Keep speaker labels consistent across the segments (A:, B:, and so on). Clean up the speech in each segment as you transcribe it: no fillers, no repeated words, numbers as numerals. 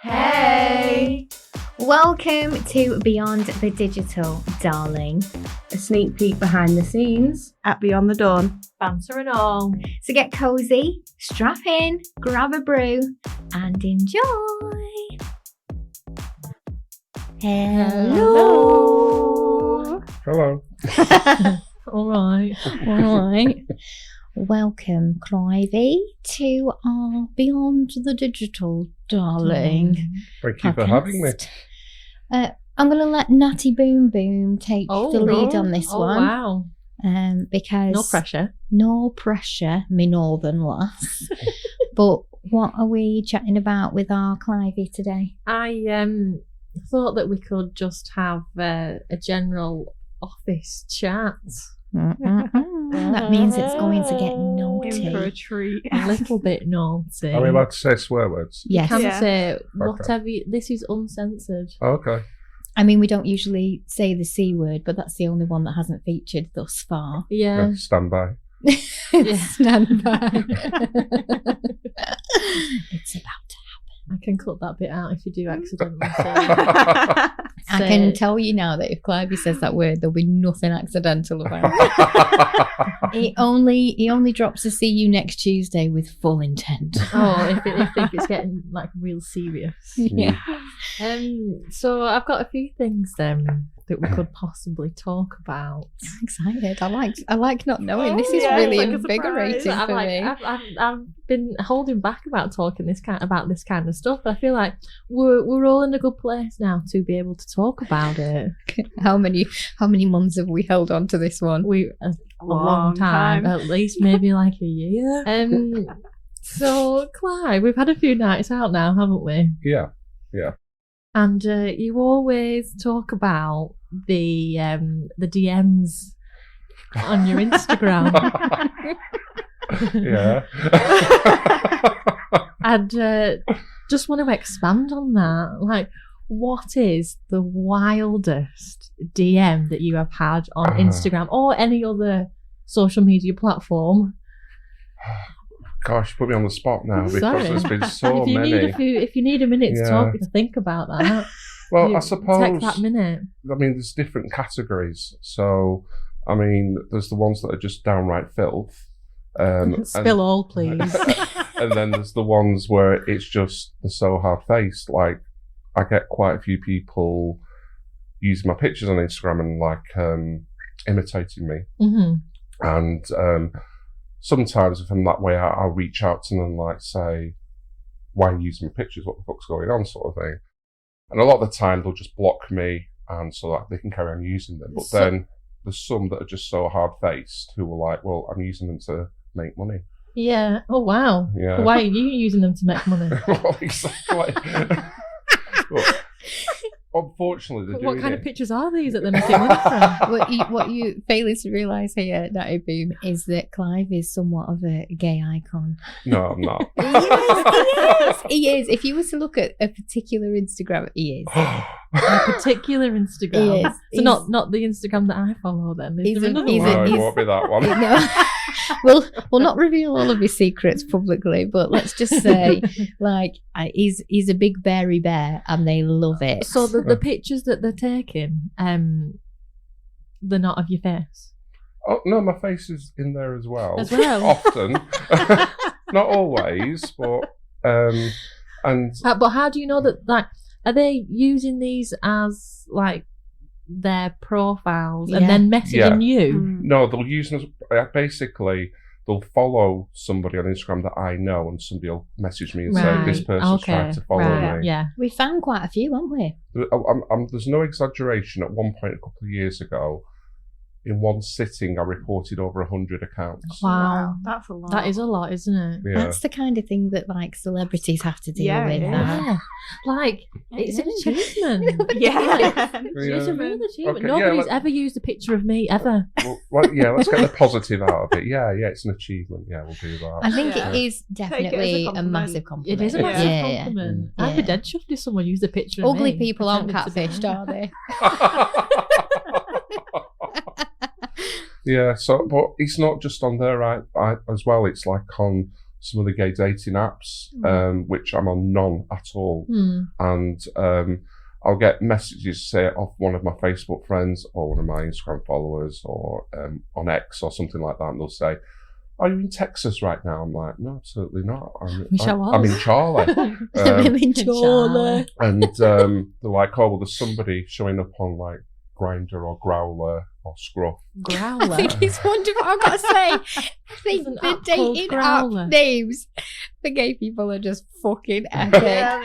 A: Hey! Welcome to Beyond the Digital, darling.
B: A sneak peek behind the scenes at Beyond the Dawn.
C: Banter and all.
A: So get cozy, strap in, grab a brew, and enjoy. Hello.
D: Hello.
C: All right.
A: All right. Welcome, Clivey, to our Beyond the Digital, darling.
D: Thank you for having me.
A: I'm going to let Natty Boom Boom take the lead on this one.
C: Wow.
A: Because
C: No pressure.
A: No pressure, me northern lass. But what are we chatting about with our Clivey today?
C: I thought that we could just have a general office chat.
A: That means it's going to get naughty.
B: In for a treat.
C: A little bit naughty.
D: Are we allowed to say swear words?
A: Yes.
C: You can
B: Yeah.
C: say whatever. This is uncensored.
D: Oh, okay.
A: I mean, we don't usually say the C word, but that's the only one that hasn't featured thus far.
C: Yeah.
D: Yeah, stand by.
A: Stand by. It's about to
C: I can cut that bit out if you do accidentally say.
A: I
C: say
A: can
C: it.
A: tell you now that if Clivey says that word, there'll be nothing accidental about it. He only drops to see you next Tuesday with full intent.
C: Oh, if it's getting like real serious.
A: Yeah.
C: So I've got a few things that we could possibly talk about.
A: I'm excited. I like not knowing. This is
B: Yeah,
A: really
B: it's like a
A: invigorating
B: surprise.
A: for me.
C: I've been holding back about talking about this kind of stuff, but I feel like we're all in a good place now to be able to talk about it.
A: How many months have we held on to this one?
C: A long time, at least maybe like a year. So Clive, we've had a few nights out now, haven't we?
D: Yeah.
C: And you always talk about the DMs on your Instagram.
D: Yeah.
C: And just want to expand on that. Like, what is the wildest DM that you have had on Instagram or any other social media platform?
D: Gosh, put me on the spot now because
C: Sorry.
D: there's been so
C: if you
D: many.
C: if you need a minute
D: Yeah.
C: to think about that,
D: Well, I suppose.
C: take that minute.
D: I mean, there's different categories. So, I mean, there's the ones that are just downright filth.
C: Spill all, please.
D: And then there's the ones where it's just they're so hard-faced. Like, I get quite a few people using my pictures on Instagram and like imitating me.
C: Mm-hmm.
D: And sometimes if I'm that way, I'll reach out to them and like say, "Why are you using my pictures? What the fuck's going on?" sort of thing. And a lot of the time they'll just block me, and so that they can carry on using them. But then there's some that are just so hard-faced who are like, "Well, I'm using them to make money."
C: Yeah. Oh, wow.
D: Yeah.
C: Why are you using them to make money?
D: Well, exactly. But unfortunately, they're
C: What
D: doing
C: kind
D: it.
C: of pictures are these that they're making money from?
A: What you failing to realise here, Natty Boom, is that Clive is somewhat of a gay icon.
D: No, I'm not.
A: He is. If you were to look at a particular Instagram, he is.
C: A particular Instagram.
A: He is.
C: So not the Instagram that I follow then. Is
A: He's
C: there
A: a-
C: another
A: he's a-
C: one?
D: No, it
A: he's-
D: won't be that one.
A: No, we'll not reveal all of his secrets publicly, but let's just say, like, he's a big berry bear, and they love it.
C: So the pictures that they're taking, they're not of your face.
D: Oh no, my face is in there as well.
C: As well?
D: Often, not always, but and
C: But how do you know that? Like, are they using these as like their profiles and
A: Yeah.
C: then messaging you?
D: no, they'll use them as, basically. They'll follow somebody on Instagram that I know, and somebody will message me and say, "This person's trying to follow
C: right.
D: me."
C: Yeah.
A: We found quite a few, haven't we?
D: There's no exaggeration. At one point, a couple of years ago, in one sitting, I reported over 100 accounts.
C: Wow.
B: That's a lot.
C: That is a lot, isn't it?
D: Yeah.
A: That's the kind of thing that like celebrities have to deal
B: Yeah,
A: with.
B: it is.
C: Yeah. Like, it's an achievement.
B: Yeah.
C: It's a real achievement.
D: Okay,
C: Nobody's
D: yeah,
C: ever used a picture of me, ever.
D: Yeah, let's get the positive out of it. Yeah, it's an achievement. Yeah, we'll do that.
A: I think
B: Yeah.
A: it is definitely a
B: compliment.
A: massive compliment.
C: It is a
B: Yeah.
C: massive
A: Yeah.
C: compliment.
A: Yeah.
C: I'd be dead chuffed if someone used a picture of
A: Ugly
C: me.
A: people aren't
C: pretended to be
A: catfished,
C: me.
A: are they?
D: Yeah, so, but it's not just on there, as well. It's like on some of the gay dating apps, which I'm on none at all. And I'll get messages, say, off one of my Facebook friends or one of my Instagram followers or on X or something like that, and they'll say, "Are you in Texas right now?" I'm like, "No, absolutely not. I'm in Charlie."
A: I'm in Charlie.
D: And they're like, "Oh, well, there's somebody showing up on like Grindr or Growler or Scruff."
C: Growler.
A: It's wonderful. I've got to say, I think
C: There's an
A: the
C: app called
A: dating
C: Growler.
A: app names for gay people are just fucking epic.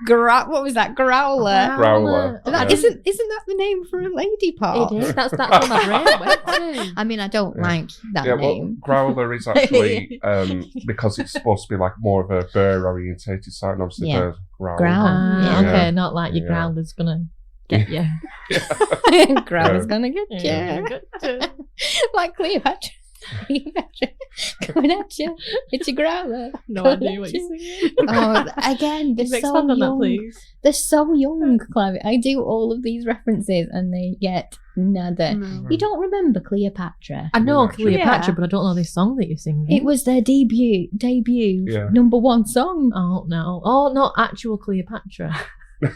A: What was that? Growler.
D: Growler.
A: That,
D: Yeah.
A: isn't that the name for a lady part?
C: It is. That's what my brain went to.
A: I mean, I don't
D: Yeah.
A: like that
D: Yeah, well,
A: name.
D: Growler is actually because it's supposed to be like more of a bear orientated site, and obviously
A: Yeah.
D: bears growl.
A: Growl.
C: Ah,
A: Yeah.
C: okay, not like your
D: Yeah.
C: growler's gonna get you.
A: Growler's gonna get
C: Yeah,
A: you.
C: good.
A: Like Cleopatra. Coming at you. It's a growler.
C: No
A: Coming
C: idea
A: at
C: what
A: you.
C: you're singing.
A: Oh, again, they're
C: Can you
A: so
C: expand on that,
A: young.
C: please?
A: They're so young, Clive. I do all of these references and they get nada.
B: No.
A: You don't remember Cleopatra?
C: I know
D: Cleopatra.
C: Cleopatra,
B: Yeah.
C: but I don't know this song that you're singing.
A: It was their debut
D: Yeah.
A: #1 song.
C: Oh no! Oh, not actual Cleopatra. I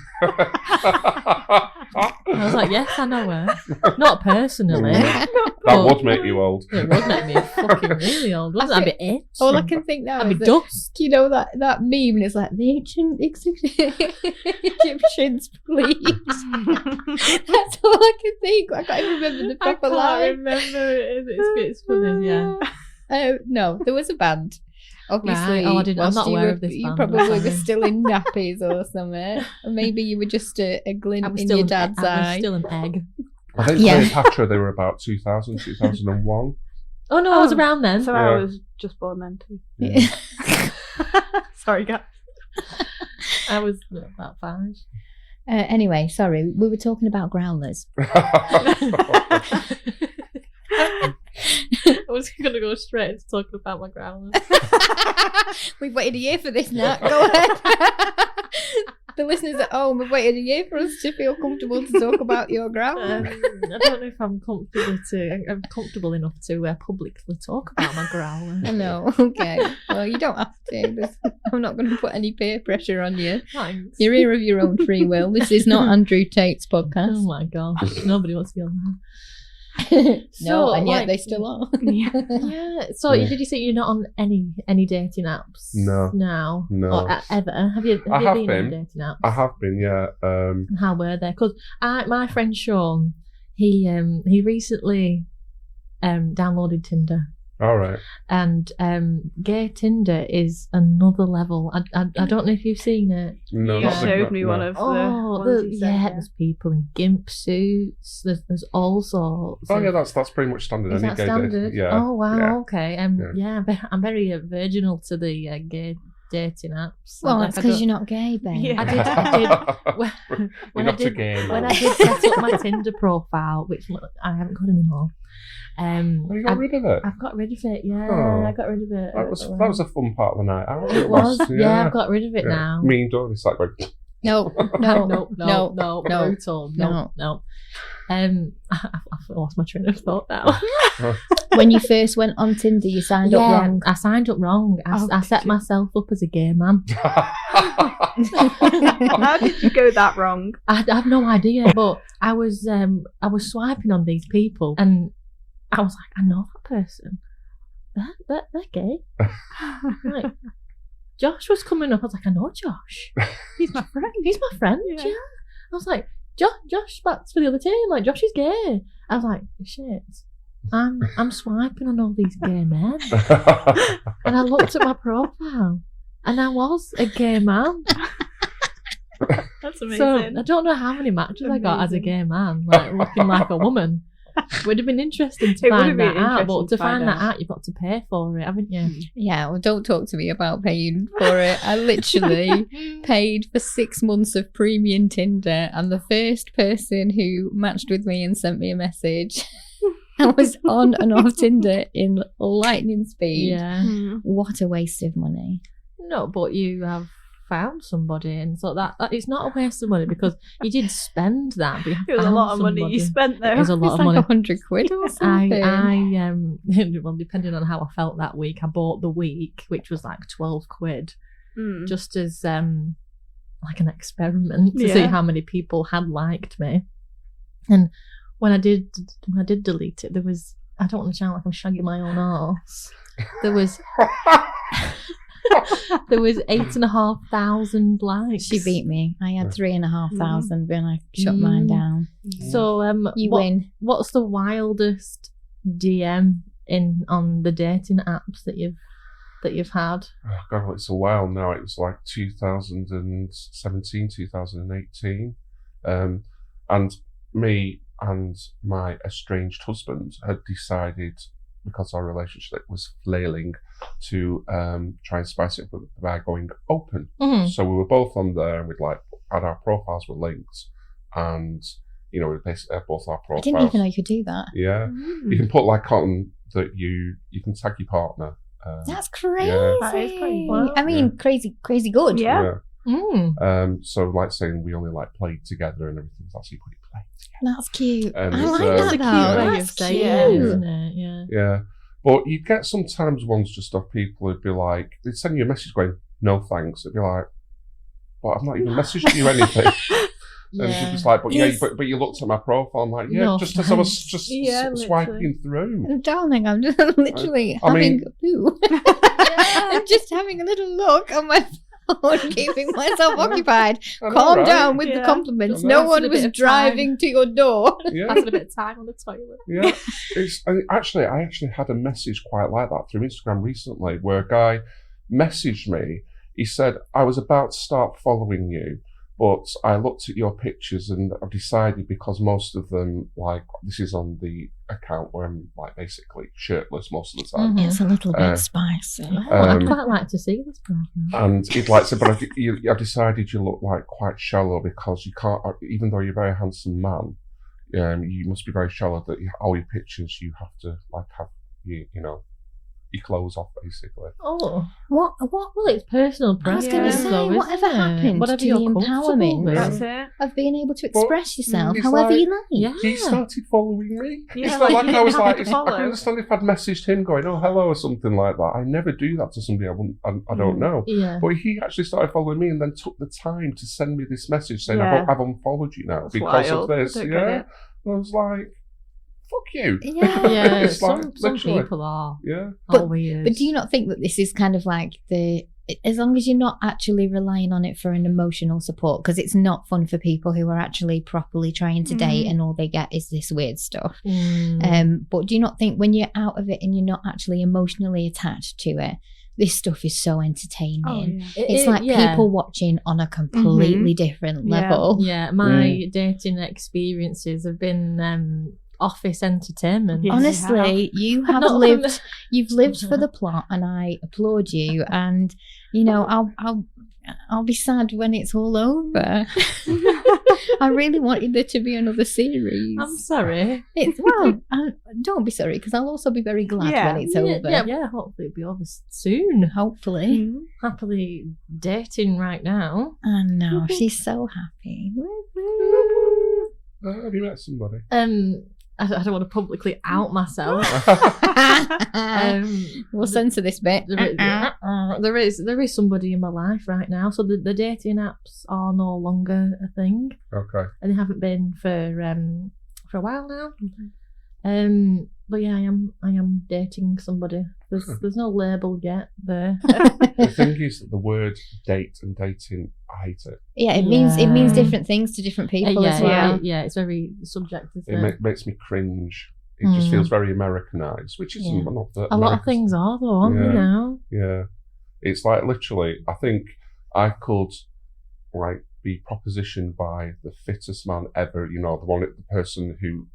C: was like, yes, I know her. Not personally.
D: That would make you old.
C: It would make me fucking really old. Wouldn't that be it?
A: All I can think now
C: I'd be
A: is that,
C: dust.
A: you know, that meme, and it's like the ancient Egyptians, please. That's all I can think. I can't even remember the
C: I
A: proper
C: can't
A: line.
C: remember it. It's funny, yeah.
A: No, there was a band. Obviously,
C: Right. Oh, I didn't- I'm
A: whilst
C: not
A: you
C: aware
A: were,
C: of this
A: you
C: band,
A: probably were
C: sorry.
A: still in nappies or something. Or maybe you were just a glint
C: I was
A: in
C: still
A: your dad's
C: I was
A: eye.
C: still an egg.
D: I think
A: Yeah.
D: Cleopatra, they were about 2000, 2001.
C: Oh no, I was around then.
B: So
D: Yeah.
B: I was just born then too.
A: Yeah.
B: Sorry, guys.
C: I was about 5.
A: Anyway, sorry, we were talking about growlers.
C: I was going to go straight into talking about my growler.
A: We've waited a year for this, Nat. Go ahead. The listeners at home have waited a year for us to feel comfortable to talk about your growler.
C: I don't know if I'm comfortable enough to publicly talk about my growler.
A: I know. Okay. Well, you don't have to. I'm not going to put any peer pressure on you.
C: Thanks.
A: You're here of your own free will. This is not Andrew Tate's
C: Oh
A: podcast.
C: my gosh, nobody wants to be on that.
A: No,
C: So,
A: and yet
C: like-
A: they still are.
C: Yeah. So
D: Yeah.
C: did you say you're not on any dating apps?
D: No.
C: Now.
D: No.
C: Or ever? Have you
D: I have
C: been on
D: been.
C: dating apps?
D: I have been, yeah.
C: And how were they? Because my friend Sean, he recently downloaded Tinder.
D: All right.
C: And gay Tinder is another level. I don't know if you've seen it.
D: No,
B: You
D: not the-
B: showed me
D: no.
B: one of the
C: Oh,
B: ones you sent,
C: there's people in gimp suits. There's all sorts.
D: Oh
C: of-
D: yeah, that's pretty much standard.
C: Is
D: Any
C: that
D: gay
C: standard?
D: dating. Yeah.
C: Oh wow.
D: Yeah.
C: Okay.
D: Yeah.
C: I'm very virginal to the gay dating apps.
A: Well,
C: Like,
A: that's
C: I
A: because
C: don't-
A: you're not gay, babe.
B: Yeah.
C: I did. When,
D: You're
C: when I
D: not a
C: did,
D: gay
C: when
D: man.
C: I did set up my Tinder profile, which I haven't got anymore.
D: Oh, you got rid of it.
C: I've got rid of it. Yeah,
D: Oh.
C: I got rid of it.
D: That was a fun part of the night out.
C: It was. Yeah, I've got rid of it
D: Yeah.
C: now.
D: Me and Doris like going,
A: No, no,
C: no,
A: no.
C: brutal. No. I've lost my train of thought now.
A: When you first went on Tinder, you signed up wrong.
C: I signed up wrong. I set myself up as a gay man.
B: How did you go that wrong?
C: I have no idea, but I was swiping on these people, and I was like, I know that person. They're gay. Like, Josh was coming up. I was like, I know Josh.
B: He's my friend.
C: He's my friend. Yeah. I was like, Josh bats for the other team. Like, Josh is gay. I was like, shit. I'm swiping on all these gay men, and I looked at my profile, and I was a gay man.
B: That's amazing.
C: So I don't know how many matches I got as a
B: Amazing.
C: gay man, like looking like a woman. Would have been interesting to
B: It would
C: find
B: have been
C: that out,
B: interesting
C: but to
B: to find
C: find that
B: out.
C: out, you've got to pay for it, haven't you?
A: Yeah, well, don't talk to me about paying for it. I literally paid for 6 months of premium Tinder, and the first person who matched with me and sent me a message, I was on and off Tinder in lightning speed.
C: Yeah.
B: Mm.
A: What a waste of money.
C: No, but you have found somebody, and so that it's not a waste of money because you did spend that. But you
B: It was a
C: found
B: lot of money you
C: somebody.
B: spent there.
C: It was a lot
A: It's
C: of
A: like
C: money.
A: £100 or something.
C: Well, depending on how I felt that week, I bought the week, which was like £12, just as like an experiment to see how many people had liked me. And when I did delete it, there was, I don't want to sound like I'm shagging my own arse. There was 8,500 likes.
A: She beat me. I had 3,500 when I shut mine down.
C: So
A: You win.
C: What's the wildest DM on the dating apps that you've had?
D: Oh God, it's a while now. It was like 2017, 2018. And me and my estranged husband had decided, because our relationship was flailing, to try and spice it up by going open. So we were both on there, and we'd like had our profiles were linked, and we basically had both our
A: I
D: profiles.
A: didn't even know you could do that.
D: Yeah, you can put like on that you can tag your partner.
A: That's crazy.
D: Yeah.
B: That is pretty wild.
A: I mean, crazy good.
B: Yeah.
D: So like saying we only like played together and everything. That's how you put it, play.
A: That's cute.
D: And
A: I
D: it's,
A: like
C: That's
A: that
C: a
A: though.
C: cute way
A: That's
C: of saying
A: cute.
C: it, isn't it? Yeah.
D: Yeah. But you get sometimes ones just of people who'd be like, they'd send you a message going, no thanks. It'd be like, well, I've not even messaged you anything. And she's just like, but but you looked at my profile. I'm like,
C: No
D: just as I was
C: thanks.
D: just
B: Yeah,
D: swiping through.
A: Darling, I'm just literally
D: I
A: having
D: mean-
A: a poo. I'm just having a little look on my phone, keeping myself occupied.
D: I know,
A: Calm
D: right?
A: down with the
B: Yeah.
A: compliments.
D: I know.
A: No one
C: Passing a
A: was
C: bit of
A: driving to your door.
D: Yeah.
C: Passing a bit of time on the toilet.
D: Yeah, I actually had a message quite like that through Instagram recently, where a guy messaged me. He said, I was about to start following you, but I looked at your pictures and I've decided, because most of them, like, this is on the account where I'm like basically shirtless most of the time.
A: It's a little
D: Uh,
A: bit spicy.
C: I'd quite like to see this program.
D: And he'd like to, but I've decided you look like quite shallow, because you can't, even though you're a very handsome man, you must be very shallow that all your pictures you have to like have your clothes off basically.
C: Oh,
A: What?
C: well, it's personal
A: I was
C: preference.
A: going to
B: Yeah.
A: say,
C: though,
A: whatever
C: isn't it?
A: happened
C: Whatever
A: to
C: you're
A: the
C: comfortable
A: empowerment
C: with.
B: That's it.
A: of being able to
D: But
A: express yourself
D: it's
A: however
D: like-
A: you like?
C: Yeah.
D: He started following me.
B: Yeah,
D: It's not
B: like,
D: like
B: you
D: I was
B: didn't have
D: like,
B: to
D: I
B: follow.
D: can understand if I'd messaged him going, oh, hello, or something like that. I never do that to somebody I don't know.
C: Yeah.
D: But he actually started following me and then took the time to send me this message saying,
B: Yeah.
D: I've unfollowed you now
B: That's
D: because
B: wild.
D: of this.
B: I don't get
D: Yeah.
B: it.
D: And I was like, fuck you.
A: Yeah.
C: Yeah,
D: It's
C: some
D: like, literally.
C: people are
D: Yeah.
C: weird.
A: But do you not think that this is kind of like as long as you're not actually relying on it for an emotional support, because it's not fun for people who are actually properly trying to date and all they get is this weird stuff. But do you not think when you're out of it and you're not actually emotionally attached to it, this stuff is so entertaining?
B: Oh, yeah.
A: It's like people watching on a completely different
B: Yeah.
A: level.
C: Yeah, my dating experiences have been office entertainment.
B: Yes.
A: Honestly, you have
C: Not-
A: lived. You've lived for the plot, and I applaud you. And I'll be sad when it's all over. I really wanted there to be another series.
C: I'm sorry.
A: Don't be sorry, because I'll also be very glad
B: Yeah.
A: when it's over.
C: Yeah, hopefully it'll be over soon.
A: Hopefully.
C: Happily dating right now.
A: I know, she's so happy.
D: Have you met somebody?
C: I don't want to publicly out myself.
A: We'll censor this bit.
C: There is somebody in my life right now, so the dating apps are no longer a thing,
D: Okay.
C: and they haven't been for a while now. But yeah, I am dating somebody. There's no label yet there.
D: The thing is that the word date and dating, I hate it.
A: Yeah, it means different things to different people as well.
C: It's very subjective.
D: It makes me cringe. It just feels very Americanized, which is
A: Yeah.
D: not that.
C: A lot of things are though, aren't they
D: Yeah.
C: now?
D: Yeah, it's like literally. I think I could like be propositioned by the fittest man ever. The person who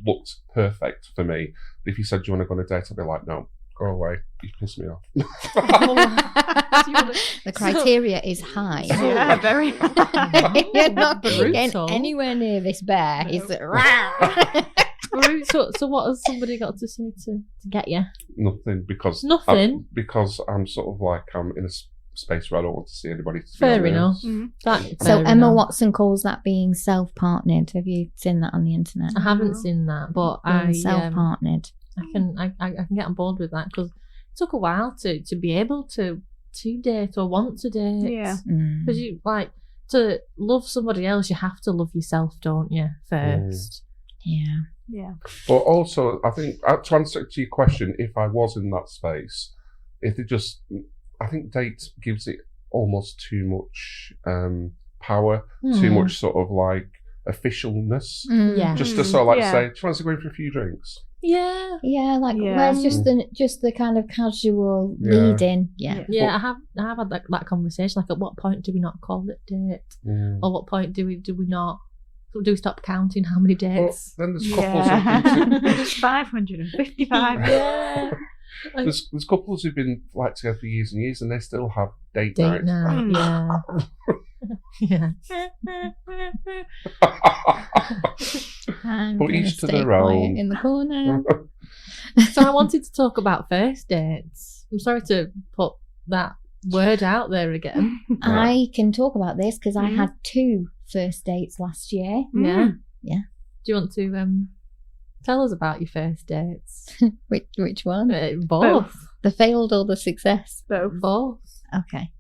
D: looked perfect for me. If he said, "Do you want to go on a date?" I'd be like, "No, go away. You piss me off."
A: The criteria is high.
B: Yeah, very.
A: You're not
C: Brutal.
A: getting anywhere near this bear. He's
C: So what has somebody got to say to get you?
D: Nothing because
C: Nothing?
D: because I'm sort of like I'm in a space where I don't want to see anybody. To be
C: Fair
D: honest.
C: enough.
B: Mm.
C: Fair
A: So Emma
C: enough.
A: Watson calls that being self-partnered. Have you seen that on the internet?
C: I haven't seen that, but
A: Being self-partnered.
C: I can get on board with that because it took a while to be able to date or want to date.
B: Yeah.
C: Because you like to love somebody else, you have to love yourself, don't you? First.
A: Yeah.
B: Yeah.
D: But also, I think to answer to your question, if I was in that space, if it just, I think date gives it almost too much power, too much sort of like officialness.
C: Yeah.
D: Just to sort of like
B: Yeah.
D: say, do you want to go in for a few drinks?
C: Yeah.
A: Yeah, like
B: Yeah.
A: where's just the kind of casual
D: Yeah.
A: lead-in? Yeah.
C: Yeah, I have had that conversation. Like, at what point do we not call it date? Or what point do we not? Do we stop counting how many
D: Well,
C: dates?
D: then there's couples who've been,
B: 555.
C: Yeah.
D: there's couples who've been like together for years and years, and they still have date
C: Date
D: nights.
C: night. Yeah.
A: I'm
D: But
A: gonna
D: each to
A: stay
D: their
A: quiet
D: own.
A: in the corner.
C: So I wanted to talk about first dates. I'm sorry to put that word out there again.
A: I can talk about this because I
B: Mhm.
A: had 2 first dates last year.
C: Yeah.
A: Yeah.
C: Do you want to tell us about your first dates?
A: Which one?
C: Both.
A: The failed or the success?
B: Both.
C: Both.
A: Okay.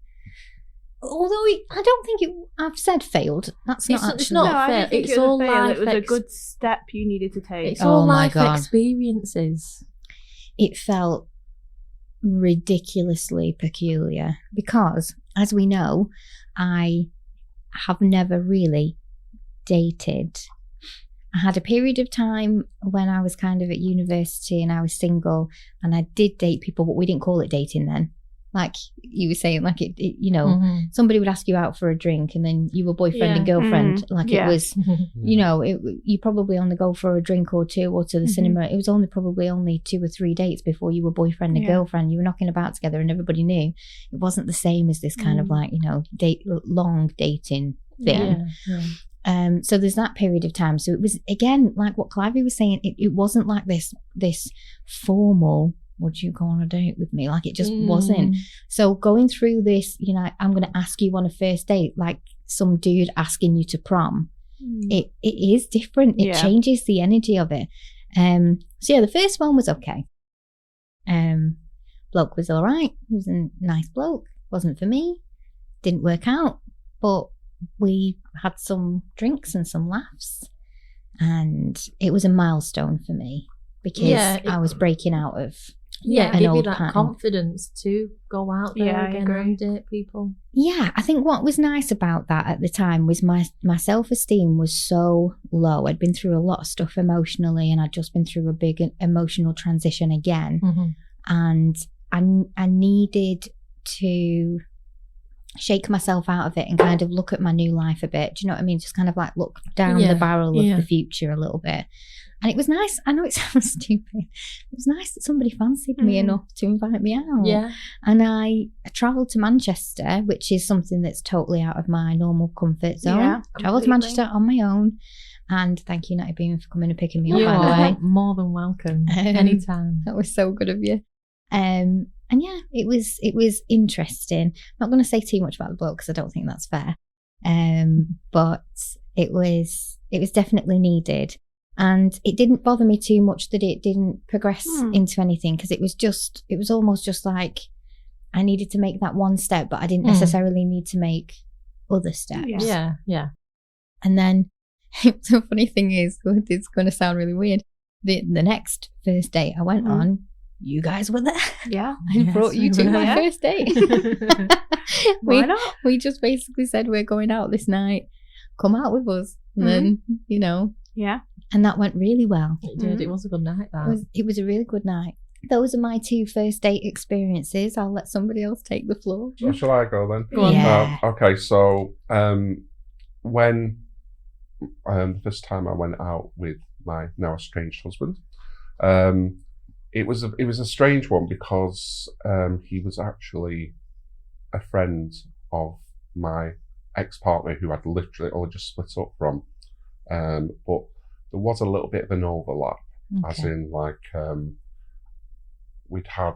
A: Although I don't think I've said failed. That's not
C: It's
A: actually.
C: not
B: No, I
C: fair.
B: didn't think
C: It's
B: it was
C: all
B: a fail.
C: life
B: It was a
C: ex-
B: good step you needed to take.
C: It's
A: Oh
C: all
A: my
C: life
A: God.
C: experiences.
A: It felt ridiculously peculiar because, as we know, I have never really dated. I had a period of time when I was kind of at university and I was single, and I did date people, but we didn't call it dating then. Like you were saying, like it you know,
C: Mhm.
A: somebody would ask you out for a drink and then you were boyfriend and
C: Yeah.
A: girlfriend. Like
B: Yeah.
A: it was, you know, you probably only go for a drink or two or to the cinema. It was probably only 2 or 3 dates before you were boyfriend and
B: Yeah.
A: girlfriend. You were knocking about together and everybody knew. It wasn't the same as this kind of like, you know, long dating thing.
C: Yeah.
A: So there's that period of time. So it was, again, like what Clivey was saying, it wasn't like this formal, would you go on a date with me? Like it just wasn't. So going through this, you know, I'm going to ask you on a first date, like some dude asking you to prom. It is different. It
B: Yeah.
A: changes the energy of it. So yeah, the first one was okay. Bloke was all right. He was a nice bloke. Wasn't for me. Didn't work out. But we had some drinks and some laughs. And it was a milestone for me because I was breaking out of
C: Yeah,
A: an
C: give you
A: old
C: that
A: pattern.
C: confidence to go out there
B: Yeah, I
C: again
B: agree.
C: and date people.
A: Yeah, I think what was nice about that at the time was my self-esteem was so low. I'd been through a lot of stuff emotionally and I'd just been through a big emotional transition again. And I needed to shake myself out of it and kind of look at my new life a bit. Do you know what I mean? Just kind of like look down the barrel of the future a little bit. And it was nice. I know it sounds stupid. It was nice that somebody fancied me enough to invite me out.
C: Yeah.
A: And I travelled to Manchester, which is something that's totally out of my normal comfort zone.
B: Yeah,
A: Travelled to Manchester on my own. And thank you, Natty Beam, for coming and picking me up,
C: You
A: by the way.
C: are more than welcome. Anytime.
A: That was so good of you. And yeah, it was interesting. I'm not going to say too much about the bloke because I don't think that's fair. But it was definitely needed. And it didn't bother me too much that it didn't progress into anything because it was almost just like I needed to make that one step, but I didn't necessarily need to make other steps.
C: Yeah.
A: And then the funny thing is, it's going to sound really weird. The next first date I went on, you guys were there.
B: Yeah.
A: I brought you to my
B: Yeah.
A: first date.
B: Why not?
A: We just basically said we're going out this night. Come out with us. And then, you know,
B: Yeah.
A: and that went really well.
C: It did. It was a good night, that.
A: It was a really good night. Those are my 2 first date experiences. I'll let somebody else take the floor.
D: So shall I go then?
C: Go on.
A: Yeah.
D: Okay, so when the first time I went out with my now estranged husband, it was a strange one because he was actually a friend of my ex-partner who I'd literally only just split up from, but there was a little bit of an overlap, as in like we'd had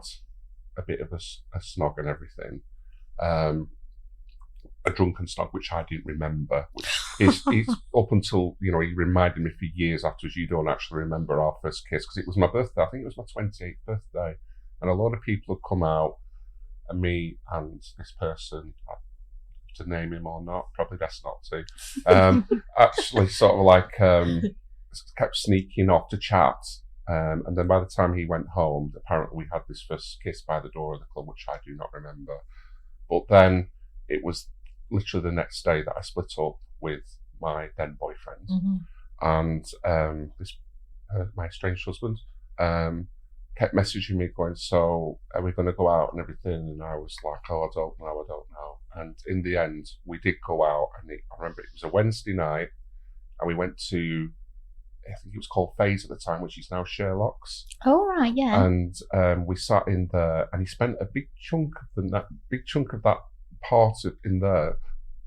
D: a bit of a snog and everything, a drunken snog, which I didn't remember. Which is up until, he reminded me for years afterwards, you don't actually remember our first kiss, because it was my birthday. I think it was my 28th birthday. And a lot of people had come out, and me and this person, to name him or not, probably best not to, actually sort of like kept sneaking off to chat. And then by the time he went home, apparently we had this first kiss by the door of the club, which I do not remember. But then it was literally the next day that I split up with my then boyfriend. And this my estranged husband kept messaging me going, so are we going to go out and everything? And I was like, oh, I don't know. And in the end, we did go out, and I remember it was a Wednesday night, and we went to, I think it was called Phase at the time, which is now Sherlock's.
A: Oh, right, yeah.
D: And we sat in there, and he spent a big chunk of that part in there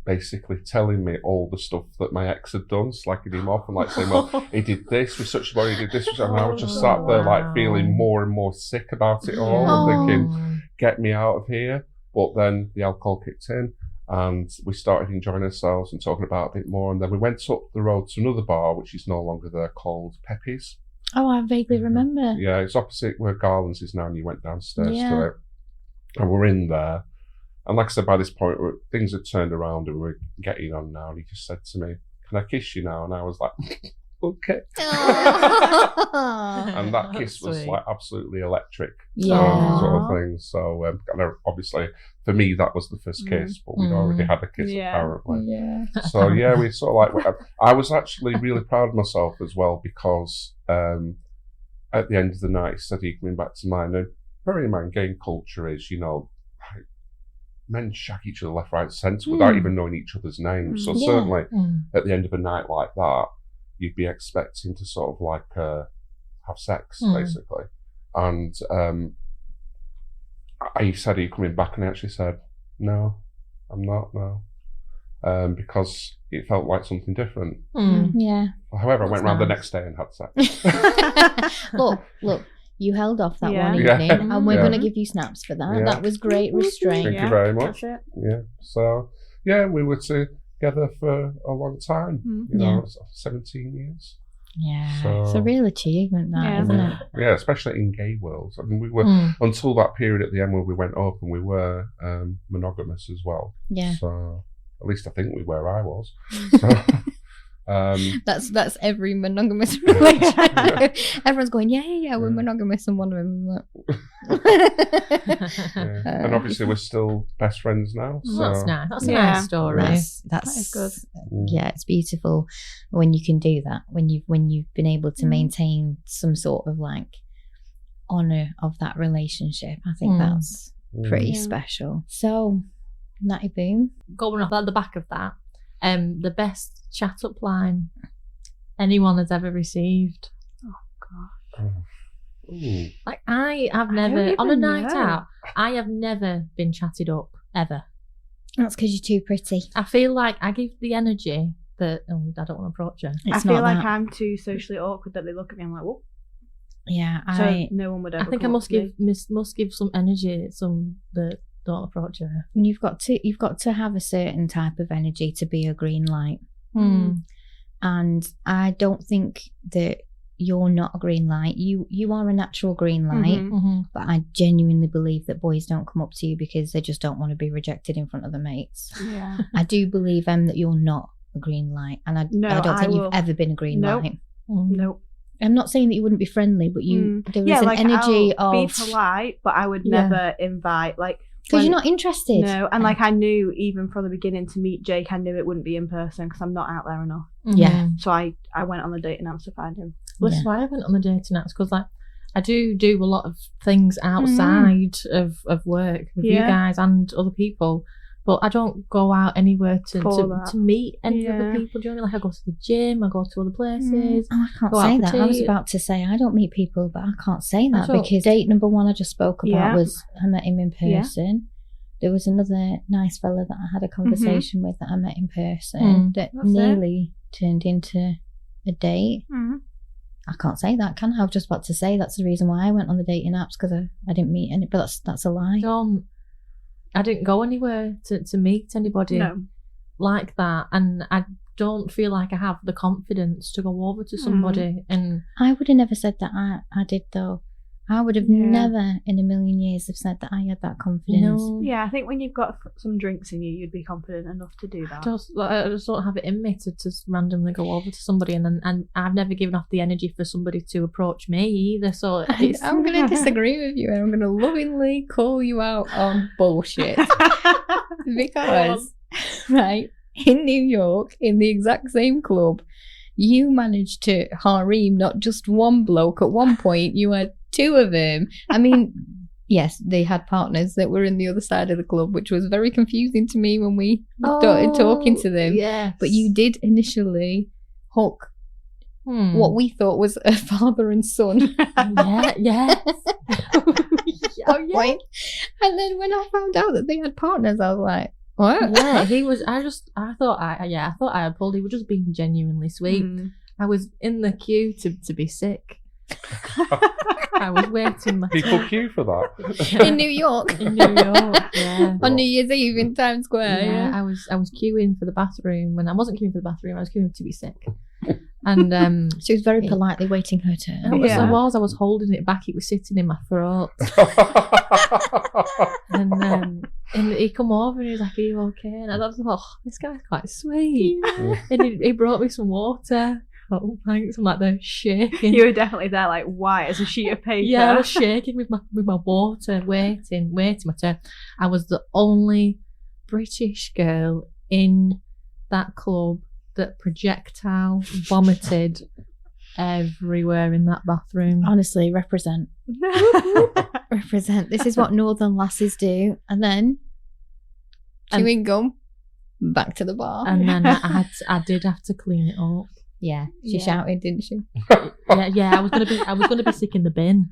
D: basically telling me all the stuff that my ex had done, slacking him off and like saying, well, he did this with such a body, he did this, and I was just sat there like feeling more and more sick about it all, and thinking, get me out of here. But then the alcohol kicked in, and we started enjoying ourselves and talking about it a bit more. And then we went up the road to another bar, which is no longer there, called Pepe's.
A: Oh, I vaguely remember.
D: Yeah, it's opposite where Garland's is now, and you went downstairs to it. And we're in there. And like I said, by this point, things had turned around and we're getting on now. And he just said to me, can I kiss you now? And I was like, okay. And that kiss was like absolutely electric. Sort of thing. So and obviously, for me, that was the first kiss, but we'd already had a kiss apparently. Yeah. So yeah, we sort of like, I was actually really proud of myself as well, because at the end of the night, he said he coming back to mine. And bearing in mind, gay culture is, men shack each other left, right, centre without even knowing each other's names. So certainly at the end of a night like that, you'd be expecting to sort of like have sex, basically. And I said, are you coming back? And I actually said, no, I'm not, no. Because it felt like something different.
A: Yeah.
D: However, I went round the next day and had sex.
A: Look. You held off that one evening, and we're going to give you snaps for that. That was great restraint.
D: Thank you very much. Yeah. So, we were together for a long time. 17 years.
A: Yeah. So, it's a real achievement, isn't it?
D: Yeah, especially in gay worlds. I mean, we were, until that period at the end where we went open, we were monogamous as well. Yeah. So, at least I think we were, I was. So,
A: that's every monogamous relationship. Everyone's going, yeah, we're monogamous, and one of them
D: and obviously we're still best friends now. So.
C: That's nice. That's a nice story.
A: That's good. Yeah, it's beautiful when you can do that. When you've been able to maintain some sort of like honour of that relationship. I think that's pretty special. So, Natty Boom.
C: Going off at the back of that. The best chat up line anyone has ever received. Oh gosh. Like I have never on a night out, I have never been chatted up ever.
A: That's because you're too pretty.
C: I feel like I give the energy that I don't want to approach her.
B: I feel like I'm too socially awkward that they look at me and I'm like, whoop.
A: Yeah,
B: so no one would ever.
C: I think I must give some energy, some that don't approach her.
A: And you've got to have a certain type of energy to be a green light. And I don't think that you're not a green light. You are a natural green light, but I genuinely believe that boys don't come up to you because they just don't want to be rejected in front of their mates. Yeah. I do believe that you're not a green light, and I don't think you've ever been a green light.
B: Nope.
A: I'm not saying that you wouldn't be friendly, but there is an energy
B: I'll be polite, but I would never invite
A: because you're not interested.
B: No, and I knew even from the beginning to meet Jake, I knew it wouldn't be in person because I'm not out there enough.
A: Yeah.
B: So I went on the dating apps to find him.
C: Well, that's why I went on the dating apps, because I do a lot of things outside of work with you guys and other people, but I don't go out anywhere to meet any other people. Do you know what I mean? I go to the gym, I go to other places.
A: Oh, I can't say that. I was about to say I don't meet people, but I can't say that because date number one I just spoke about was I met him in person. There was another nice fella that I had a conversation with that I met in person that nearly turned into a date. I can't say that, can I? I was just about to say that's the reason why I went on the dating apps, because I didn't meet any, but that's a lie.
C: I didn't go anywhere to meet anybody
B: No.
C: like that, and I don't feel like I have the confidence to go over to somebody and
A: I would have never said that I did though. I would have
B: Yeah.
A: never in a million years have said that I had that confidence.
C: no.
B: Yeah, I think when you've got some drinks in you, you'd be confident enough to do that.
C: I just don't have it in me to randomly go over to somebody, and I've never given off the energy for somebody to approach me either. So it's,
A: I'm going to disagree with you, and I'm going to lovingly call you out on bullshit. Because, right, in New York, in the exact same club, you managed to harem not just one bloke. At one point, you had two of them. I mean, yes, they had partners that were in the other side of the club, which was very confusing to me when we started talking to them.
C: Yes.
A: But you did initially hook what we thought was a father and son.
C: yeah.
A: Oh, yeah. And then when I found out that they had partners, I was like, what?
C: Yeah, he was. I thought I had pulled. He was just being genuinely sweet. I was in the queue to be sick. I was waiting.
D: People queue for that.
A: In New York.
C: In New York, yeah.
A: On New Year's Eve in Times Square.
C: Yeah, I was queuing for the bathroom. When I wasn't queuing for the bathroom, I was queuing to be sick. And
A: she was very politely waiting her turn.
C: I was holding it back. It was sitting in my throat. And he come over and he was like, "Are you okay?" And I thought, "Oh, this guy's quite sweet." And he brought me some water. Oh, thanks. I'm like there shaking.
B: You were definitely there, like white as a sheet of paper.
C: Yeah, I was shaking with my water, waiting my turn. I was the only British girl in that club that projectile vomited everywhere in that bathroom.
A: Honestly, represent. Represent. This is what Northern lasses do. And then chewing gum, back to the bar.
C: And then I did have to clean it up.
A: Yeah, she shouted, didn't she?
C: Yeah. I was gonna be sick in the bin,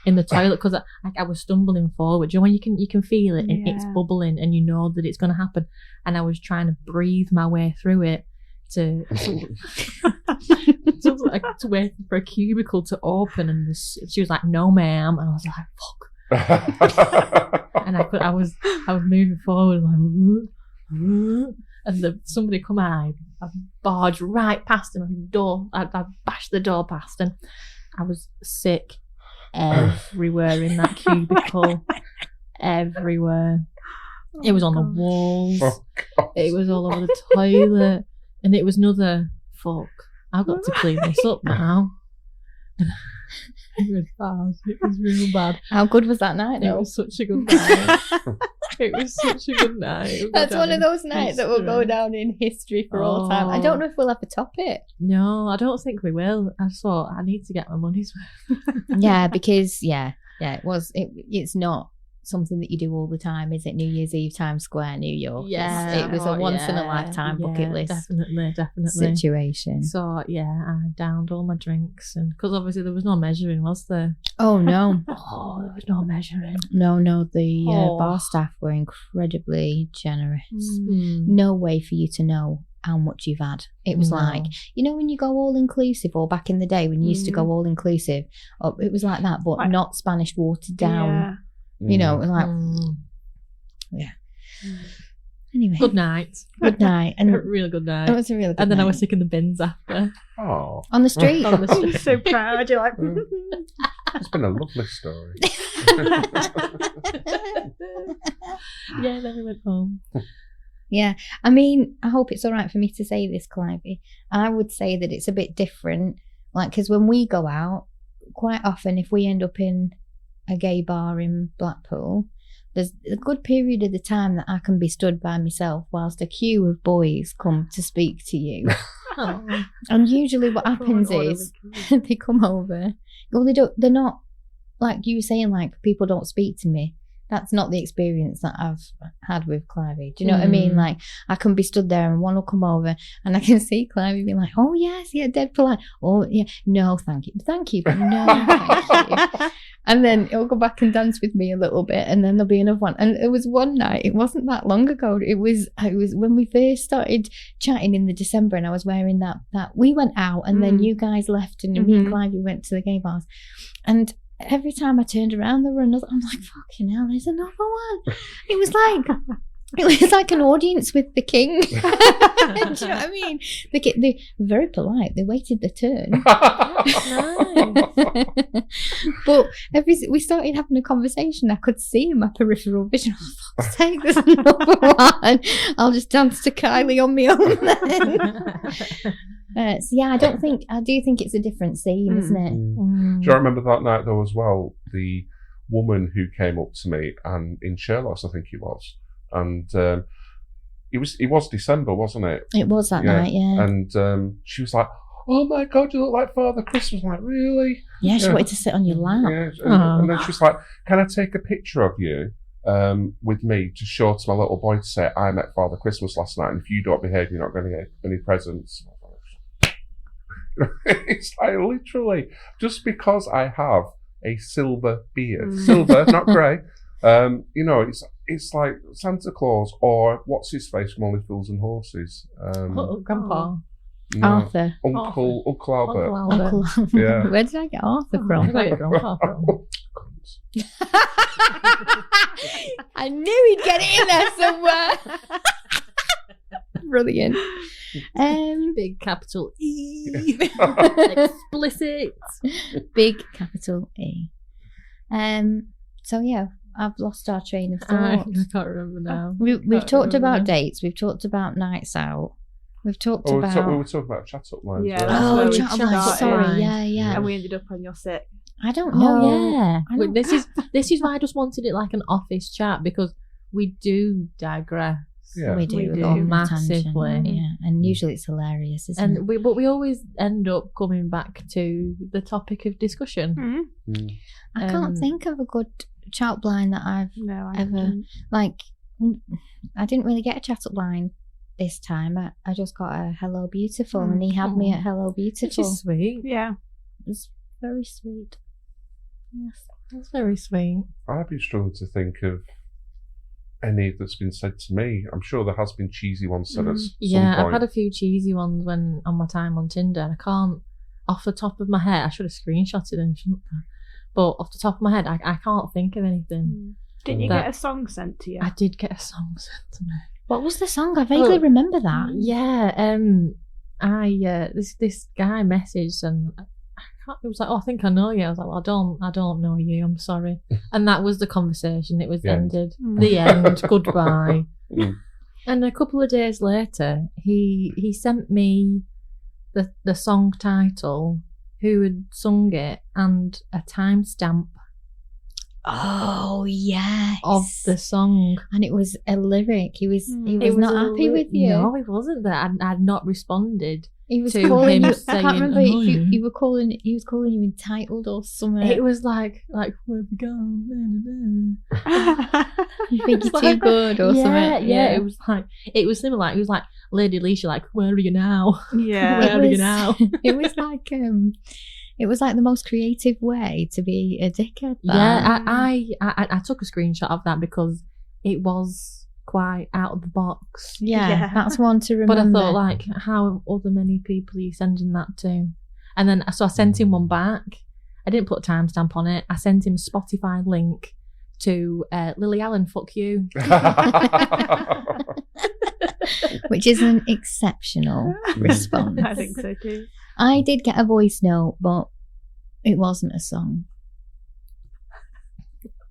C: in the toilet, because I was stumbling forward. You know when you can feel it and it's bubbling and you know that it's gonna happen. And I was trying to breathe my way through it to wait for a cubicle to open, and she was like, "No, ma'am," and I was like, "Fuck." And I was moving forward like, and somebody come out. I barged right past him and the door. I bashed the door past, and I was sick everywhere in that cubicle. Everywhere. It was on the walls. It was all over the toilet, and it was another fuck. I've got to clean this up now. It was bad. It was real bad.
A: How good was that night, though?
C: It was such a good night. It was such a good night.
A: That's one of those nights that will go down in history for all time. I don't know if we'll ever top it.
C: No, I don't think we will. I thought I need to get my money's worth.
A: Yeah, because it's not something that you do all the time, is it? New Year's Eve, Times Square, New York.
C: Yeah,
A: it was a once in a lifetime bucket list
C: definitely
A: situation.
C: So yeah, I downed all my drinks, and because obviously there was no measuring, was there?
A: Oh no.
C: There was no measuring.
A: No, the bar staff were incredibly generous. No way for you to know how much you've had. It was like, you know, when you go all inclusive, or back in the day when you used to go all inclusive, it was like that, but not Spanish watered down.
B: Yeah.
A: You know, like Anyway,
C: good night.
A: And
C: A real good night.
A: it was a really good
C: And then
A: night.
C: I was sick in the bins after.
D: Oh,
A: on the street.
C: On the
B: I'm so proud. You're like,
D: it's been a lovely story.
C: Yeah, then we went home.
A: Yeah, I mean, I hope it's all right for me to say this, Clivey. I would say that it's a bit different, like, because when we go out, quite often if we end up in a gay bar in Blackpool, there's a good period of the time that I can be stood by myself whilst a queue of boys come to speak to you. And usually what happens is they come over. Well, they're not, like you were saying, like, people don't speak to me. That's not the experience that I've had with Clivey. Do you know what I mean? Like, I can be stood there and one will come over and I can see Clivey being like, "Oh yes, yeah, dead polite. Oh yeah, no, thank you, but no, thank you." And then he'll go back and dance with me a little bit, and then there'll be another one. And it was one night, it wasn't that long ago. It was when we first started chatting in the December, and I was wearing that we went out, and then you guys left, and me and Clivey went to the gay bars, and every time I turned around, there were another. I'm like, fucking hell, there's another one. It was like an audience with the king. Do you know what I mean? They were very polite. They waited their turn. But we started having a conversation. I could see in my peripheral vision. Oh, fuck's sake, there's another one. I'll just dance to Kylie on my own then. So yeah, I do think it's a different scene, isn't it?
D: Do you remember that night though as well? The woman who came up to me and in Sherlock's, I think it was, and it was December, wasn't it?
A: It was that night, yeah.
D: And she was like, "Oh my God, you look like Father Christmas." I'm like, really?
A: Yeah, she wanted to sit on your lap.
D: Yeah, and then she was like, "Can I take a picture of you with me to show to my little boy to say I met Father Christmas last night, and if you don't behave, you're not going to get any presents." It's like literally just because I have a silver beard, silver, not grey. It's like Santa Claus or what's his face from Only Fools and Horses.
C: Grandpa.
D: No,
A: Arthur.
D: Uncle Albert.
A: Uncle Albert.
D: Yeah.
A: Where did I get Arthur from?
C: Where did Grandpa from?
A: I knew he'd get it in there somewhere. Brilliant.
C: Big capital E. Explicit.
A: Big capital E. So yeah, I've lost our train of
C: I
A: thought.
C: can't remember now.
A: We've talked about dates. We've talked about nights out. We've talked about.
D: We were talking about chat up lines.
B: Yeah,
D: weren't we?
B: that's
A: Oh,
B: where we
A: chat up lines.
B: started.
A: Sorry, yeah.
B: And we ended up on your sick.
A: I don't know.
C: Oh yeah.
A: I don't-
C: This is why I just wanted it like an office chat, because we do digress.
D: Yeah.
A: We do.
B: We
A: We
B: do.
A: go on
C: Massively.
A: tangent, yeah, and usually it's hilarious, isn't it?
C: And we always end up coming back to the topic of discussion.
B: Mm-hmm.
A: I can't think of a good chat line that I've
B: No, I
A: ever
B: haven't.
A: like. I didn't really get a chat up line this time. I just got a hello beautiful, and he had me at hello
C: Which
A: beautiful.
C: is sweet.
B: Yeah.
A: It was very sweet. Yes.
C: That's very sweet.
D: I'd be struggling to think of any that's been said to me. I'm sure there has been cheesy ones said at some
C: Yeah,
D: point.
C: I've had a few cheesy ones when on my time on Tinder. I can't, off the top of my head, I should have screenshotted them, shouldn't I? But off the top of my head, I can't think of anything.
B: Didn't you
C: That-
B: get a song sent to you?
C: I did get a song sent to me.
A: What was the song? I vaguely remember that.
C: Yeah, this guy messaged and it was like, "Oh, I think I know you." I was like, "Well, I don't know you. I'm sorry." And that was the conversation. It was
D: The end.
C: ended. The end. Goodbye.
D: Mm.
C: And a couple of days later, he sent me the song title, who had sung it, and a timestamp
A: Oh yes,
C: of the song.
A: and it was a lyric. He was
B: It
C: It was
A: not
C: a
A: happy with you.
C: No, it wasn't. That I'd not responded.
A: He was
C: to
A: calling
C: him
A: you. I
C: saying,
A: can't remember if
C: annoying.
A: you were calling. He was calling you entitled or something.
C: It was like where have you gone?
A: You think
C: It's
A: you're too
C: like-
A: good or something.
C: Yeah. It was similar. It was like Lady Alicia, like, where are you now?
B: Yeah.
C: Where are you
A: was-
C: now?
A: It was like it was like the most creative way to be a dickhead.
C: Yeah, I took a screenshot of that because it was quite out of the box.
A: yeah, that's one to remember.
C: But I thought, like, how other many people are you sending that to? And then, so I sent him one back. I didn't put a timestamp on it. I sent him a Spotify link to Lily Allen, fuck you.
A: which is an exceptional response.
B: I think so too.
A: I did get a voice note, but it wasn't a song.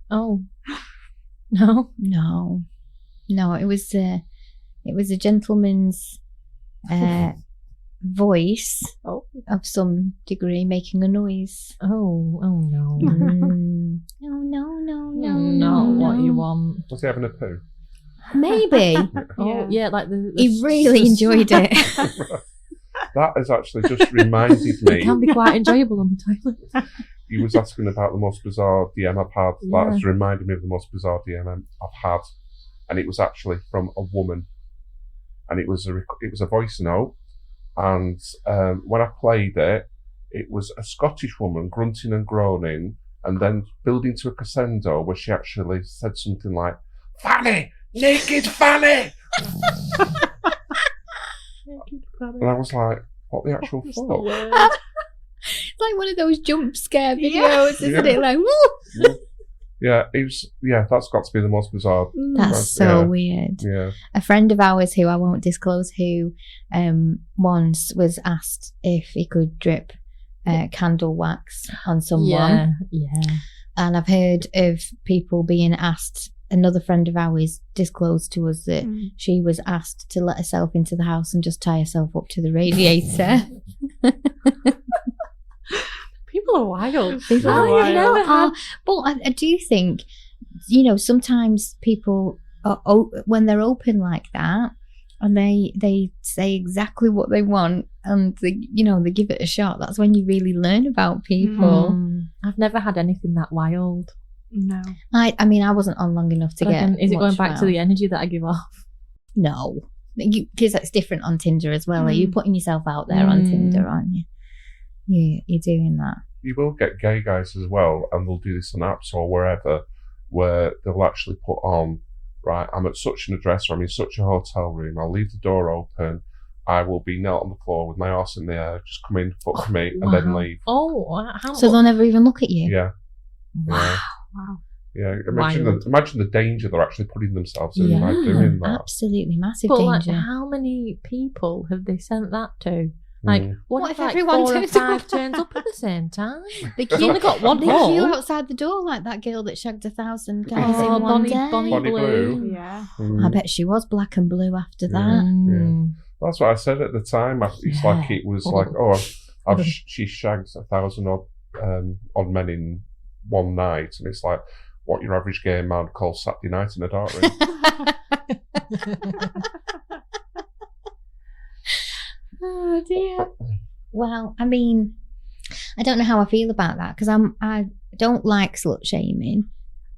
C: Oh. No?
A: No, it was a gentleman's voice
C: Oh.
A: of some degree making a noise.
C: Oh no.
A: No.
C: Not what you want.
D: Was he having a poo?
A: Maybe.
C: Oh, yeah, like the
A: He really enjoyed it.
D: That has actually just reminded
C: It
D: me.
C: can be quite enjoyable on the toilet.
D: He was asking about the most bizarre DM I've had.
C: Yeah.
D: That has reminded me of the most bizarre DM I've had, and it was actually from a woman, and it was a voice note, and when I played it, it was a Scottish woman grunting and groaning, and then building to a crescendo where she actually said something like, "Fanny, naked Fanny," and I was like, "What the actual fuck?"
A: It's like one of those jump scare videos, isn't it? Like, woo!
D: Yeah, that's got to be the most bizarre.
A: That's so weird.
D: Yeah.
A: A friend of ours who I won't disclose who once was asked if he could drip candle wax on someone.
C: Yeah.
A: And I've heard of people being asked, another friend of ours disclosed to us that she was asked to let herself into the house and just tie herself up to the radiator.
C: People are wild.
B: People are wild.
A: But I do think, sometimes people, when they're open like that, and they say exactly what they want, and they give it a shot, that's when you really learn about people.
C: I've never had anything that wild.
B: No.
A: I mean, I wasn't on long enough to get.
C: Is it going
A: much
C: back to
A: wild.
C: the energy that I give off?
A: No, because that's different on Tinder as well. Are you putting yourself out there on Tinder, aren't you? You're doing that.
D: You will get gay guys as well, and they'll do this on apps or wherever, where they'll actually put on, right, I'm at such an address, or I'm in such a hotel room, I'll leave the door open, I will be knelt on the floor with my arse in the air, just come in, fuck me, and then leave.
A: So they'll never even look at you?
D: Yeah.
A: Wow.
D: Yeah, imagine the danger they're actually putting themselves in by doing that.
A: Absolutely massive
C: But
A: danger.
C: how many people have they sent that to? Like, what if
A: everyone
C: 4 or
A: turns
C: 5 turns up at the same time?
A: They
C: only got one
A: They
C: hole.
A: queue outside the door like that girl that shagged 1,000 guys in one
C: Bonnie
A: day.
D: Bonnie Blue.
B: Yeah.
A: I bet she was black and blue after that.
D: That's what I said at the time. It's like it was like, she shagged 1,000 odd men in one night, and it's like what your average gay man calls Saturday night in a dark room.
A: Oh dear. Well, I mean, I don't know how I feel about that, because I don't like slut shaming.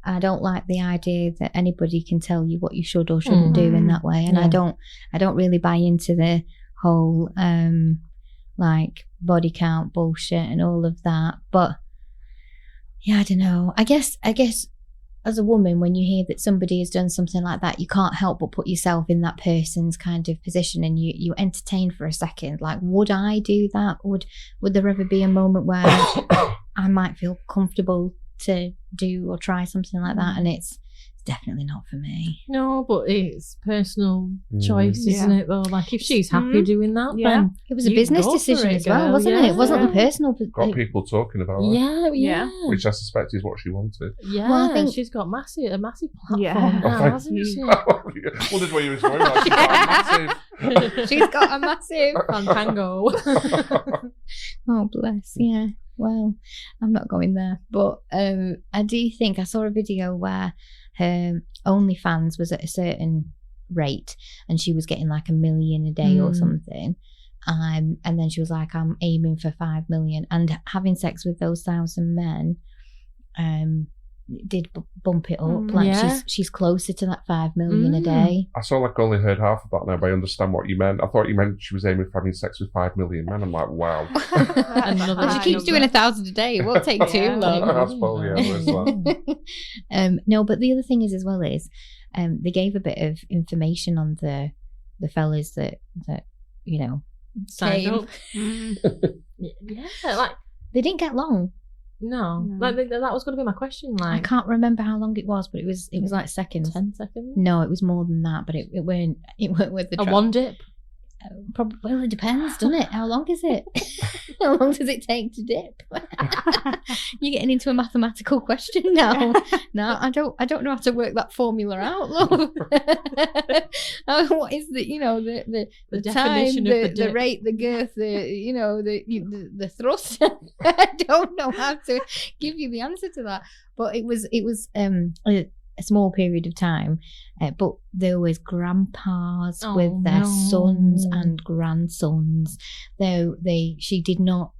A: I don't like the idea that anybody can tell you what you should or shouldn't do in that way, and I don't really buy into the whole like body count bullshit and all of that. But yeah, I don't know. I guess as a woman, when you hear that somebody has done something like that, you can't help but put yourself in that person's kind of position, and you entertain for a second. Like, would I do that? Would there ever be a moment where I might feel comfortable to do or try something like that? And it's definitely not for me.
C: No, but it's personal choice, isn't it, though? Like, if she's happy doing that, then
A: it was a business decision as well, wasn't it? It wasn't the personal.
D: Got people talking about it.
C: Yeah.
D: Which I suspect is what she wanted.
C: Yeah,
A: well, I think
C: she's got a massive platform
B: Yeah.
C: now, hasn't she?
D: Wondered where you was going. Like, she's got a massive.
A: She's got a massive
C: Fantango.
A: Oh, bless. Yeah. Well, I'm not going there. But I do think I saw a video where her OnlyFans was at a certain rate and she was getting like 1 million a day or something. And then she was like, I'm aiming for 5 million. And having sex with those 1,000 men did bump it up. Like she's closer to that 5 million a day.
D: I sort of like only heard half of that now, but I understand what you meant. I thought you meant she was aiming for having sex with 5 million men. I'm like, wow.
A: She keeps doing 1,000 a day. It won't take too long.
D: I suppose, there is that.
A: No, but the other thing is as well is they gave a bit of information on the fellas that
C: Signed up. Like,
A: they didn't get long.
C: No. Like that was going to be my question. Like,
A: I can't remember how long it was, but it was like seconds.
C: 10 seconds.
A: No, it was more than that, but it weren't worth the
C: A one dip.
A: Probably, well, it depends, doesn't it? How long is it? How long does it take to dip? You're getting into a mathematical question now. No, I don't know how to work that formula out, love. What is the
C: definition
A: time,
C: of the
A: rate, the girth, the thrust? I don't know how to give you the answer to that. But it was a small period of time, but there was grandpas with their sons and grandsons. Though she did not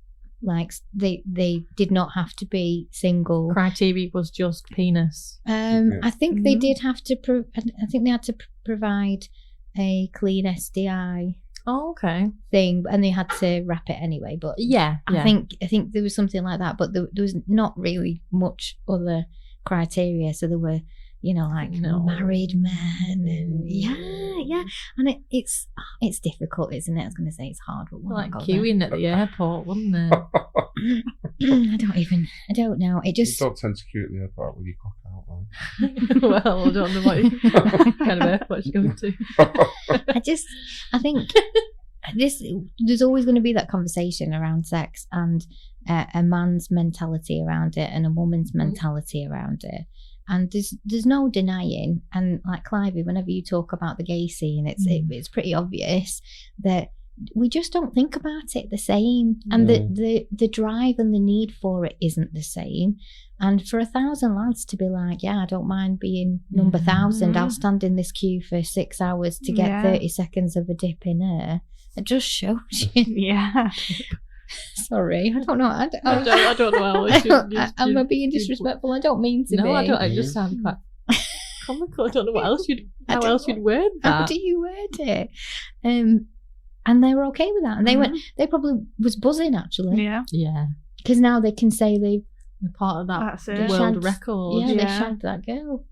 A: they did not have to be single.
C: Criteria was just penis.
A: I think they did have to. I think they had to provide a clean SDI.
C: Oh, okay.
A: Thing, and they had to wrap it anyway. But I think there was something like that. But there was not really much other criteria. So there were, like married men, and yeah, and it's difficult, isn't it? I was going to say it's hard, but we'll
C: Like
A: not go
C: queuing at the airport, wouldn't it?
A: I don't know. It just
D: You don't tend to queue at the airport with your cock out, though.
C: Well, I don't know what kind of airport you're going to.
A: I think there's always going to be that conversation around sex and a man's mentality around it and a woman's mentality around it. And there's no denying, and like Clivey, whenever you talk about the gay scene, it's pretty obvious that we just don't think about it the same, and the drive and the need for it isn't the same. And for 1,000 lads to be like, I don't mind being number 1,000, I'll stand in this queue for 6 hours to get 30 seconds of a dip in air. It just shows you.
B: Yeah.
A: Sorry, I don't know. I
C: don't know how
A: am I being disrespectful? I don't mean to be.
C: No, I don't. It just sounds quite comical. I don't know how else you'd word that.
A: How do you word it? And they were okay with that, and they probably was buzzing actually.
C: Yeah.
A: Because now they can say they're
C: part of that
A: They
C: world
A: shagged-
C: record.
A: Yeah, they shagged that girl.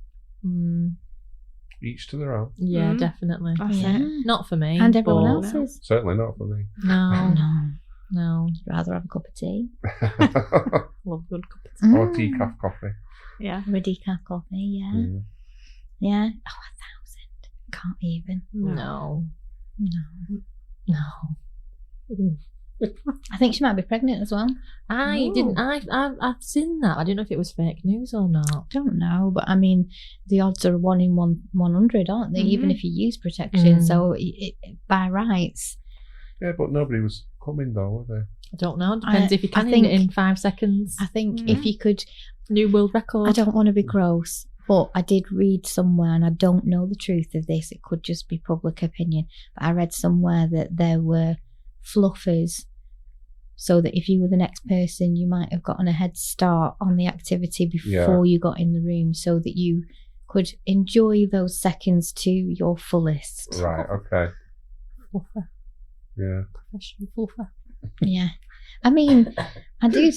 D: Each to their own.
C: Yeah, definitely.
B: That's it.
C: Not for me.
A: And everyone
C: but-
A: else's.
D: Certainly not for me.
C: No.
A: I'd rather have a cup of tea.
C: Love a good cup of tea.
D: Or decaf coffee.
B: Yeah.
A: Or a decaf coffee, yeah. Oh, 1,000. Can't even.
C: No.
A: I think she might be pregnant as well.
C: I've seen that. I don't know if it was fake news or not.
A: Don't know, but I mean, the odds are 1 in 100, aren't they? Even if you use protection, so by rights.
D: Yeah, but nobody was coming though, were they?
C: I don't know. Depends if you can in 5 seconds.
A: I think if you could,
C: new world record.
A: I don't want to be gross, but I did read somewhere, and I don't know the truth of this. It could just be public opinion, but I read somewhere that there were fluffers, so that if you were the next person, you might have gotten a head start on the activity before you got in the room, so that you could enjoy those seconds to your fullest.
D: Right. Okay.
C: Fluffer.
D: Yeah.
C: Professional fluffer.
A: Yeah. I mean, I do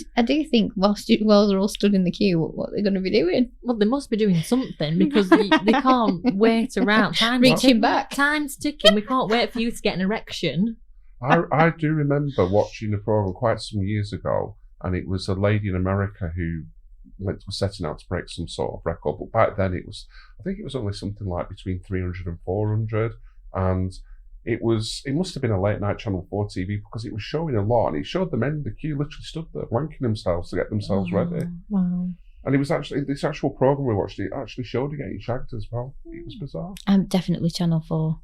A: think while they're all stood in the queue, what they're going to be doing?
C: Well, they must be doing something because they can't wait around.
A: Reaching back.
C: Time's ticking. We can't wait for you to get an erection.
D: I do remember watching a program quite some years ago, and it was a lady in America who was setting out to break some sort of record. But back then I think it was only something like between 300 and 400, and it must have been a late night Channel 4 TV because it was showing a lot, and it showed the men in the queue literally stood there wanking themselves to get themselves ready.
C: Wow.
D: And it was actually, this actual program we watched, it actually showed it getting shagged as well. It was bizarre.
A: Definitely Channel 4.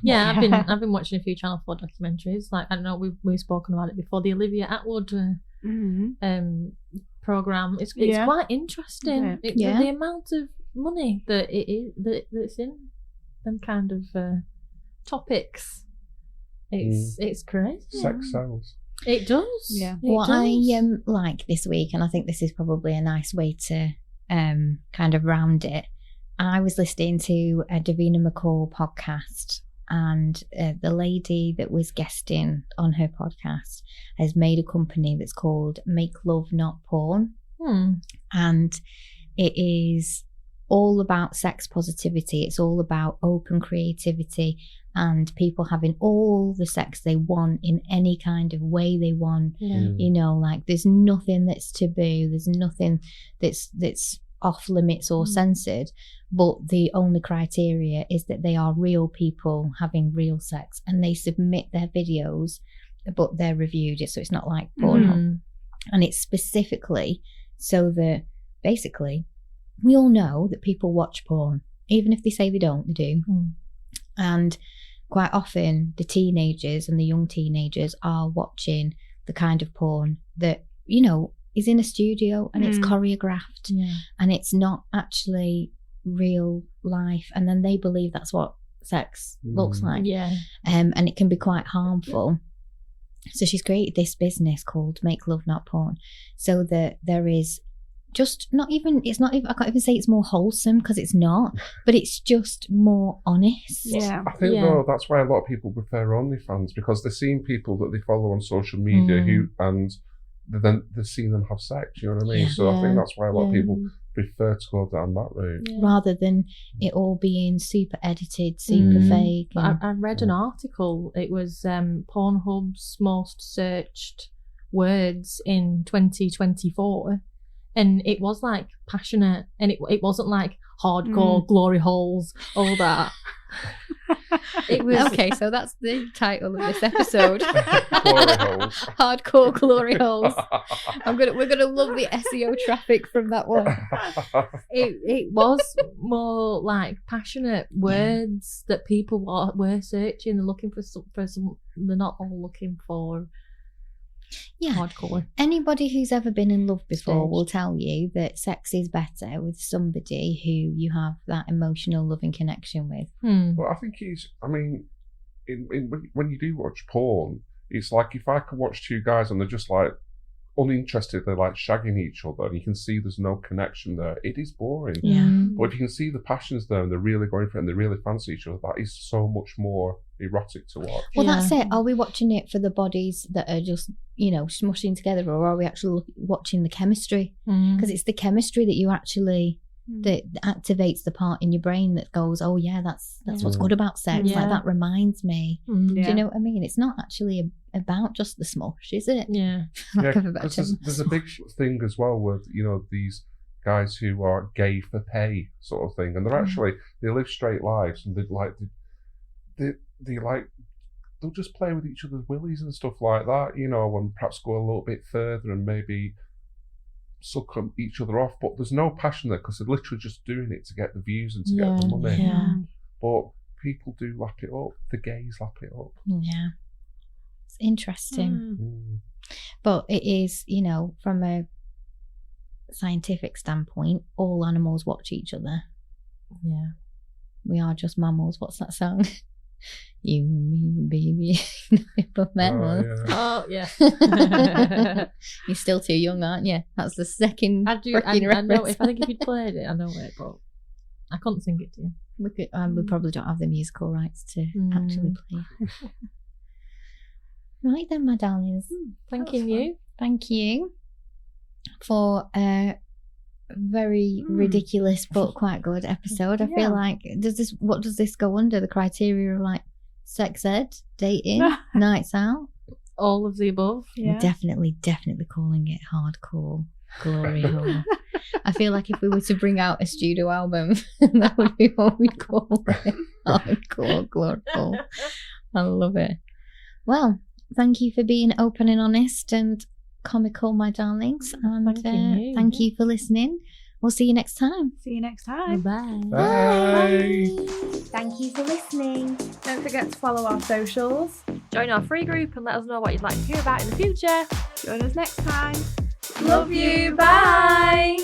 D: Yeah.
C: I've been watching a few Channel 4 documentaries. Like, I don't know, we've spoken about it before. The Olivia Atwood program. It's quite interesting. The amount of money that's in them kind of topics. It's crazy.
D: Sex sells.
C: It does.
A: Yeah. What I like this week, and I think this is probably a nice way to kind of round it. I was listening to a Davina McCall podcast, and the lady that was guesting on her podcast has made a company that's called Make Love Not Porn. And it is all about sex positivity. It's all about open creativity and people having all the sex they want in any kind of way they want. You know, like there's nothing that's taboo, there's nothing that's off limits or censored, but the only criteria is that they are real people having real sex, and they submit their videos, but they're reviewed, so it's not like Pornhub. And it's specifically so that basically we all know that people watch porn, even if they say they don't, they do. And quite often the teenagers and the young teenagers are watching the kind of porn that, you know, is in a studio and it's choreographed and it's not actually real life, and then they believe that's what sex looks like. And it can be quite harmful. So she's created this business called Make Love Not Porn, so that there is just I can't even say it's more wholesome, because it's not, but it's just more honest.
D: I think though that's why a lot of people prefer OnlyFans, because they're seeing people that they follow on social media who, and then they're seeing them have sex, you know what I mean? So I think that's why a lot of people prefer to go down that route.
A: rather than it all being super edited, super fake.
C: But I read an article. It was Pornhub's most searched words in 2024, and it was like passionate, and it wasn't like hardcore glory holes, all that. It was
A: Okay, so that's the title of this episode.
D: Glory holes.
A: Hardcore glory holes. We're gonna love the SEO traffic from that one.
C: it was more like passionate words that people were searching and looking for some. They're not all looking for hardcore.
A: Anybody who's ever been in love before
C: Staged.
A: will tell you that sex is better with somebody who you have that emotional loving connection with.
D: But I think when you do watch porn, it's like if I can watch two guys and they're just like uninterested, they're like shagging each other, and you can see there's no connection there, it is boring. But if you can see the passions there and they're really going for it and they really fancy each other, that is so much more erotic to watch.
A: Well, that's it. Are we watching it for the bodies that are just, smushing together, or are we actually watching the chemistry? Because it's the chemistry that you actually that activates the part in your brain that goes, oh yeah, that's what's good about sex. Like that reminds me. Do you know what I mean? It's not actually about just the smush, is it?
C: Yeah.
A: Lack of a better term.
D: There's a big thing as well with these guys who are gay for pay sort of thing, and they're actually they live straight lives, and they'll just play with each other's willies and stuff like that, and perhaps go a little bit further and maybe suck each other off, but there's no passion there because they're literally just doing it to get the views and to get the money.
A: Yeah.
D: But people do lap it up. The gays lap it up.
A: Yeah. It's interesting. But it is, from a scientific standpoint, all animals watch each other.
C: Yeah.
A: We are just mammals. What's that song? You and me, baby. But mammals.
C: Oh, yeah.
A: You're still too young, aren't you? That's the second.
C: I know. I think if you'd played it, I know it, but I couldn't sing it to you.
A: We probably don't have the musical rights to actually play. Right then, my darlings.
C: Thank you.
A: Thank you for a very ridiculous but quite good episode. I feel like what does this go under? The criteria of like sex ed, dating, nights out,
C: all of the above.
A: We're definitely calling it hardcore glory hole. I feel like if we were to bring out a studio album, that would be what we'd call it. Hardcore glory hole. I love it. Well, thank you for being open and honest and comical, my darlings. And thank you for listening. We'll see you next time.
B: See you next time.
C: Bye.
D: Bye.
A: Thank you for listening.
B: Don't forget to follow our socials.
C: Join our free group and let us know what you'd like to hear about in the future.
B: Join us next time.
A: Love you. Bye.